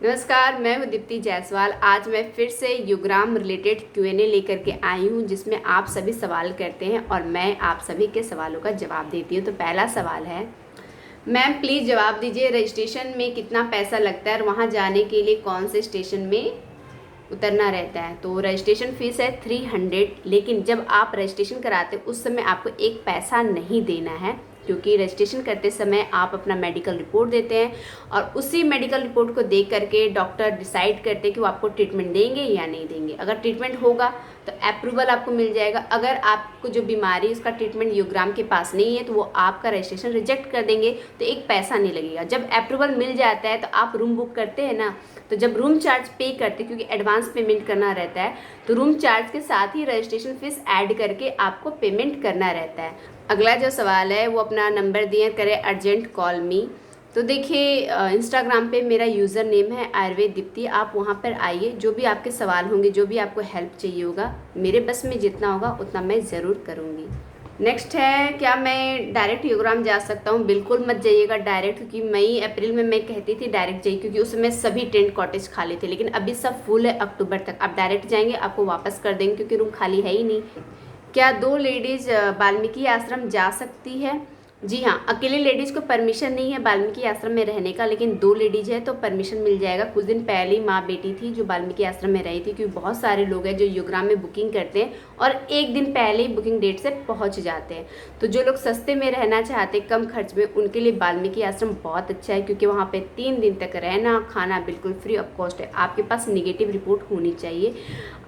नमस्कार, मैं हूँ दीप्ति जायसवाल। आज मैं फिर से युग्राम रिलेटेड क्यूएनए लेकर के आई हूँ, जिसमें आप सभी सवाल करते हैं और मैं आप सभी के सवालों का जवाब देती हूँ। तो पहला सवाल है, मैम प्लीज़ जवाब दीजिए, रजिस्ट्रेशन में कितना पैसा लगता है और वहाँ जाने के लिए कौन से स्टेशन में उतरना रहता है। तो रजिस्ट्रेशन फ़ीस है 300, लेकिन जब आप रजिस्ट्रेशन कराते उस समय आपको एक पैसा नहीं देना है, क्योंकि रजिस्ट्रेशन करते समय आप अपना मेडिकल रिपोर्ट देते हैं और उसी मेडिकल रिपोर्ट को देख करके डॉक्टर डिसाइड करते हैं कि वो आपको ट्रीटमेंट देंगे या नहीं देंगे। अगर ट्रीटमेंट होगा तो अप्रूवल आपको मिल जाएगा। अगर आपको जो बीमारी उसका ट्रीटमेंट युग्राम के पास नहीं है तो वो आपका रजिस्ट्रेशन रिजेक्ट कर देंगे, तो एक पैसा नहीं लगेगा। जब अप्रूवल मिल जाता है तो आप रूम बुक करते हैं ना, तो जब रूम चार्ज पे करते हैं, क्योंकि एडवांस पेमेंट करना रहता है, तो रूम चार्ज के साथ ही रजिस्ट्रेशन फीस ऐड करके आपको पेमेंट करना रहता है। अगला जो सवाल है वो अपना नंबर दिए करें अर्जेंट कॉल मी। तो देखिए, इंस्टाग्राम पे मेरा यूज़र नेम है आयुर्वेद दीप्ति। आप वहाँ पर आइए, जो भी आपके सवाल होंगे, जो भी आपको हेल्प चाहिए होगा, मेरे बस में जितना होगा उतना मैं ज़रूर करूँगी। नेक्स्ट है, क्या मैं डायरेक्ट युग्राम जा सकता हूँ? बिल्कुल मत जाइएगा डायरेक्ट, क्योंकि मई अप्रैल में मैं कहती थी डायरेक्ट जाइए, क्योंकि उस समय सभी टेंट कॉटेज खाली थे, लेकिन अभी सब फुल है अक्टूबर तक। आप डायरेक्ट जाएंगे आपको वापस कर देंगे, क्योंकि रूम खाली है ही नहीं। क्या 2 लेडीज़ वाल्मीकि आश्रम जा सकती है? जी हाँ, अकेले लेडीज़ को परमिशन नहीं है वाल्मीकि आश्रम में रहने का, लेकिन 2 लेडीज़ है तो परमिशन मिल जाएगा। कुछ दिन पहले ही माँ बेटी थी जो वाल्मीकि आश्रम में रही थी, क्योंकि बहुत सारे लोग हैं जो युग्राम में बुकिंग करते हैं और एक दिन पहले ही बुकिंग डेट से पहुँच जाते हैं। तो जो लोग सस्ते में रहना चाहते हैं कम खर्च में, उनके लिए वाल्मीकि आश्रम बहुत अच्छा है, क्योंकि वहाँ पर 3 दिन तक रहना खाना बिल्कुल फ्री ऑफ कॉस्ट है। आपके पास निगेटिव रिपोर्ट होनी चाहिए।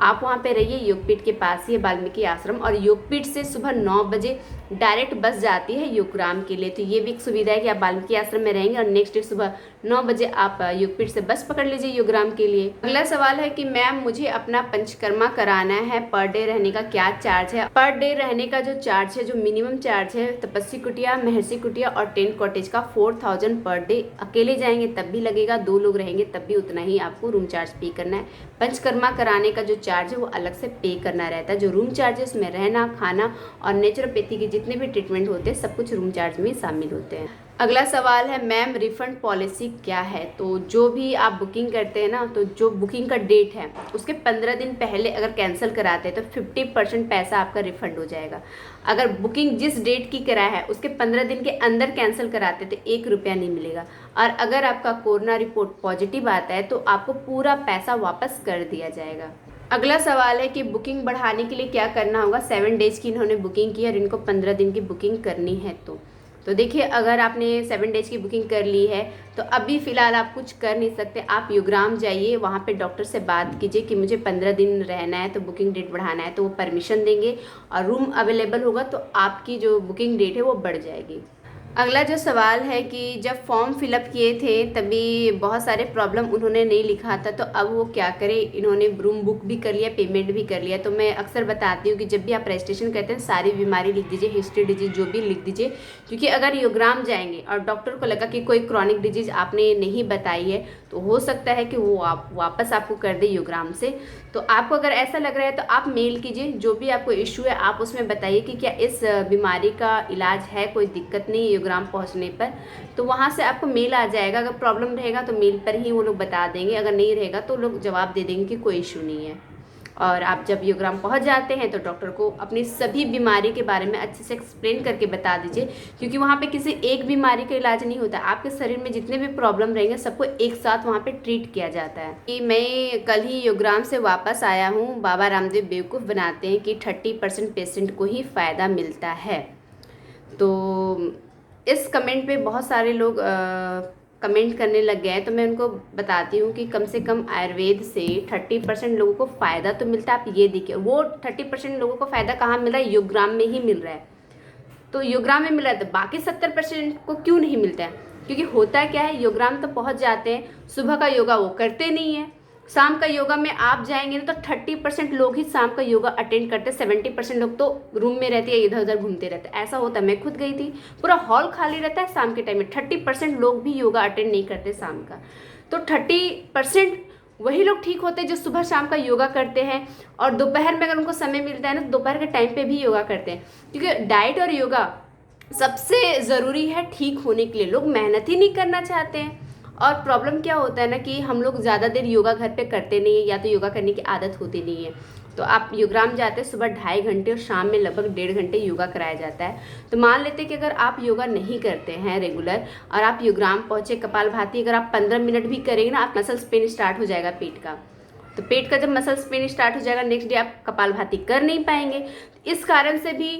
आप वहाँ पे रहिए, योगपीठ के पास ही है वाल्मीकि आश्रम, और योगपीठ से सुबह 9 बजे डायरेक्ट बस जाती है युग्राम के लिए। तो ये भी एक सुविधा है कि आप वाल्मीकि आश्रम में रहेंगे और नेक्स्ट डे सुबह 9 बजे आप योगपीठ से बस पकड़ लीजिए युग्राम के लिए। अगला सवाल है कि मैम मुझे अपना पंचकर्मा कराना है, पर डे रहने का क्या चार्ज है? पर डे रहने का जो चार्ज है, जो मिनिमम चार्ज है, तपस्वी कुटिया, महर्षि कुटिया और टेंट कॉटेज का 4000 पर डे। अकेले जाएंगे तब भी लगेगा, 2 लोग रहेंगे तब भी उतना ही आपको रूम चार्ज पे करना है। पंचकर्मा कराने का जो चार्ज है वो अलग से पे करना रहता है। जो रूम चार्ज है उसमें रहना खाना और नेचुरोपैथी के जितने भी ट्रीटमेंट होते हैं सब कुछ रूम चार्ज में शामिल होते हैं। अगला सवाल है, मैम रिफंड पॉलिसी क्या है? तो जो भी आप बुकिंग करते हैं ना, तो जो बुकिंग का डेट है उसके 15 दिन पहले अगर कैंसिल कराते हैं तो 50% पैसा आपका रिफंड हो जाएगा। अगर बुकिंग जिस डेट की करा है उसके 15 दिन के अंदर कैंसिल कराते तो 1 रुपया नहीं मिलेगा। और अगर आपका कोरोना रिपोर्ट पॉजिटिव आता है तो आपको पूरा पैसा वापस कर दिया जाएगा। अगला सवाल है कि बुकिंग बढ़ाने के लिए क्या करना होगा? 7 डेज़ की इन्होंने बुकिंग की और इनको 15 दिन की बुकिंग करनी है। तो देखिए, अगर आपने 7 डेज़ की बुकिंग कर ली है तो अभी फ़िलहाल आप कुछ कर नहीं सकते। आप युग्राम जाइए, वहाँ पे डॉक्टर से बात कीजिए कि मुझे 15 दिन रहना है, तो बुकिंग डेट बढ़ाना है, तो वो परमिशन देंगे और रूम अवेलेबल होगा तो आपकी जो बुकिंग डेट है वो बढ़ जाएगी। अगला जो सवाल है कि जब फॉर्म फिलअप किए थे तभी बहुत सारे प्रॉब्लम उन्होंने नहीं लिखा था, तो अब वो क्या करें? इन्होंने रूम बुक भी कर लिया, पेमेंट भी कर लिया। तो मैं अक्सर बताती हूँ कि जब भी आप रजिस्ट्रेशन करते हैं सारी बीमारी लिख दीजिए, हिस्ट्री डिजीज जो भी लिख दीजिए, क्योंकि अगर युग्राम जाएंगे और डॉक्टर को लगा कि कोई क्रॉनिक डिजीज आपने नहीं बताई है तो हो सकता है कि वो आप वापस आपको कर दे युग्राम से। तो आपको अगर ऐसा लग रहा है तो आप मेल कीजिए, जो भी आपको इशू है आप उसमें बताइए कि क्या इस बीमारी का इलाज है, कोई दिक्कत नहीं युग्राम पहुंचने पर, तो वहां से आपको मेल आ जाएगा। अगर प्रॉब्लम रहेगा तो मेल पर ही वो लोग बता देंगे, अगर नहीं रहेगा तो लोग जवाब दे देंगे कि कोई इशू नहीं है। और आप जब युग्राम पहुंच जाते हैं तो डॉक्टर को अपनी सभी बीमारी के बारे में अच्छे से एक्सप्लेन करके बता दीजिए, क्योंकि वहाँ पे किसी एक बीमारी का इलाज नहीं होता। आपके शरीर में जितने भी प्रॉब्लम रहेंगे सबको एक साथ वहाँ पे ट्रीट किया जाता है। कि मैं कल ही युग्राम से वापस आया हूँ, बाबा रामदेव बेवकूफ़ बनाते हैं कि 30% पेशेंट को ही फ़ायदा मिलता है। तो इस कमेंट पे बहुत सारे लोग कमेंट करने लग गए हैं, तो मैं उनको बताती हूँ कि कम से कम आयुर्वेद से 30% लोगों को फ़ायदा तो मिलता है। आप ये देखिए, वो 30% लोगों को फ़ायदा कहाँ मिल रहा है? युग्राम में ही मिल रहा है। तो युग्राम में मिल रहा है तो बाकी 70% को क्यों नहीं मिलता है? क्योंकि होता क्या है, युग्राम तो पहुँच जाते हैं, सुबह का योगा वो करते नहीं है। शाम का योगा में आप जाएंगे ना तो 30% लोग ही शाम का योगा अटेंड करते, 70% लोग तो रूम में रहते हैं, इधर उधर घूमते रहते हैं। ऐसा होता है, मैं खुद गई थी, पूरा हॉल खाली रहता है शाम के टाइम में। 30% लोग भी योगा अटेंड नहीं करते शाम का। तो 30% वही लोग ठीक होते हैं जो सुबह शाम का योगा करते हैं, और दोपहर में अगर उनको समय मिलता है ना तो दोपहर के टाइम पे भी योगा करते हैं, क्योंकि डाइट और योगा सबसे ज़रूरी है ठीक होने के लिए। लोग मेहनत ही नहीं करना चाहते हैं और प्रॉब्लम क्या होता है ना कि हम लोग ज़्यादा देर योगा घर पे करते नहीं है, या तो योगा करने की आदत होती नहीं है। तो आप योगराम जाते हैं सुबह 2.5 घंटे और शाम में लगभग 1.5 घंटे योगा कराया जाता है। तो मान लेते हैं कि अगर आप योगा नहीं करते हैं रेगुलर और आप योगराम पहुँचे, कपालभाति अगर आप 15 मिनट भी करेंगे ना, आप मसल्स पेन स्टार्ट हो जाएगा पेट का। तो पेट का जब मसल्स पेन स्टार्ट हो जाएगा, नेक्स्ट डे आप कपालभाति कर नहीं पाएंगे। इस कारण से भी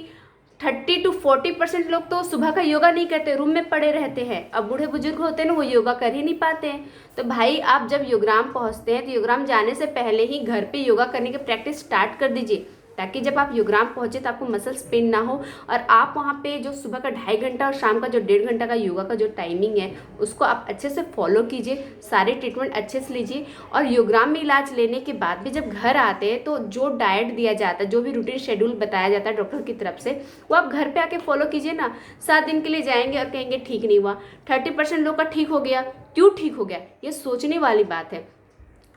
30 to 40% लोग तो सुबह का योगा नहीं करते, रूम में पड़े रहते हैं। अब बूढ़े बुजुर्ग होते हैं ना, वो योगा कर ही नहीं पाते हैं। तो भाई आप जब योगराम पहुंचते हैं तो योगराम जाने से पहले ही घर पे योगा करने की प्रैक्टिस स्टार्ट कर दीजिए, ताकि जब आप योगराम पहुंचे तो आपको मसल्स पेन ना हो और आप वहाँ पे जो सुबह का 2.5 घंटा और शाम का जो 1.5 घंटा का योगा का जो टाइमिंग है उसको आप अच्छे से फॉलो कीजिए, सारे ट्रीटमेंट अच्छे से लीजिए। और योगराम में इलाज लेने के बाद भी जब घर आते हैं तो जो डाइट दिया जाता है, जो भी रूटीन शेड्यूल बताया जाता है डॉक्टर की तरफ से, वो आप घर पर आके फॉलो कीजिए ना। 7 दिन के लिए जाएंगे और कहेंगे ठीक नहीं हुआ। 30% लोग का ठीक हो गया, क्यों ठीक हो गया, ये सोचने वाली बात है।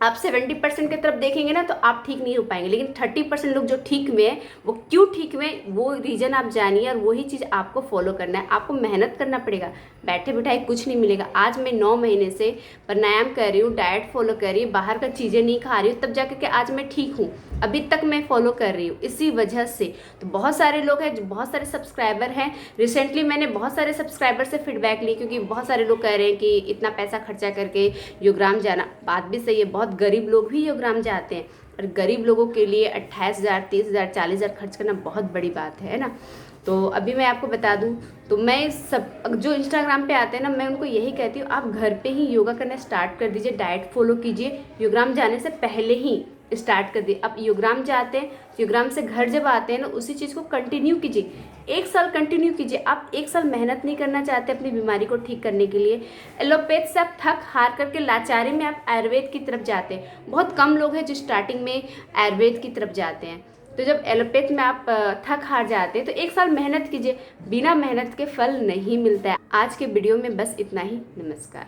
आप 70% की तरफ देखेंगे ना तो आप ठीक नहीं हो पाएंगे, लेकिन 30% लोग जो ठीक हुए हैं वो क्यों ठीक हुए वो रीज़न आप जानिए और वही चीज़ आपको फॉलो करना है। आपको मेहनत करना पड़ेगा, बैठे बिठाए कुछ नहीं मिलेगा। आज मैं 9 महीने से प्राणायाम कर रही हूँ, डाइट फॉलो कर रही हूँ, बाहर का चीज़ें नहीं खा रही हूँ, तब जाकर के आज मैं ठीक हूँ। अभी तक मैं फॉलो कर रही हूँ इसी वजह से। तो बहुत सारे लोग हैं, बहुत सारे सब्सक्राइबर हैं। रिसेंटली मैंने बहुत सारे सब्सक्राइबर से फीडबैक ली, क्योंकि बहुत सारे लोग कह रहे हैं कि इतना पैसा खर्चा करके योगराम जाना, बात भी सही है, बहुत गरीब लोग भी योगराम जाते हैं। और गरीब लोगों के लिए 28,000, 30,000, 40,000 खर्च करना बहुत बड़ी बात है ना। तो अभी मैं आपको बता दूं, तो मैं सब जो इंस्टाग्राम पे आते हैं ना, मैं उनको यही कहती हूँ आप घर पे ही योगा करना स्टार्ट कर दीजिए, डाइट फॉलो कीजिए, योगराम जाने से पहले ही स्टार्ट कर दिए। आप योगराम जाते हैं, योगराम से घर जब आते हैं ना, उसी चीज़ को कंटिन्यू कीजिए, 1 साल कंटिन्यू कीजिए। आप 1 साल मेहनत नहीं करना चाहते अपनी बीमारी को ठीक करने के लिए, एलोपैथ से आप थक हार करके लाचारी में आप आयुर्वेद की तरफ जाते हैं। बहुत कम लोग हैं जो स्टार्टिंग में आयुर्वेद की तरफ जाते हैं। तो जब एलोपैथ में आप थक हार जाते हैं तो 1 साल मेहनत कीजिए, बिना मेहनत के फल नहीं मिलता है। आज के वीडियो में बस इतना ही। नमस्कार।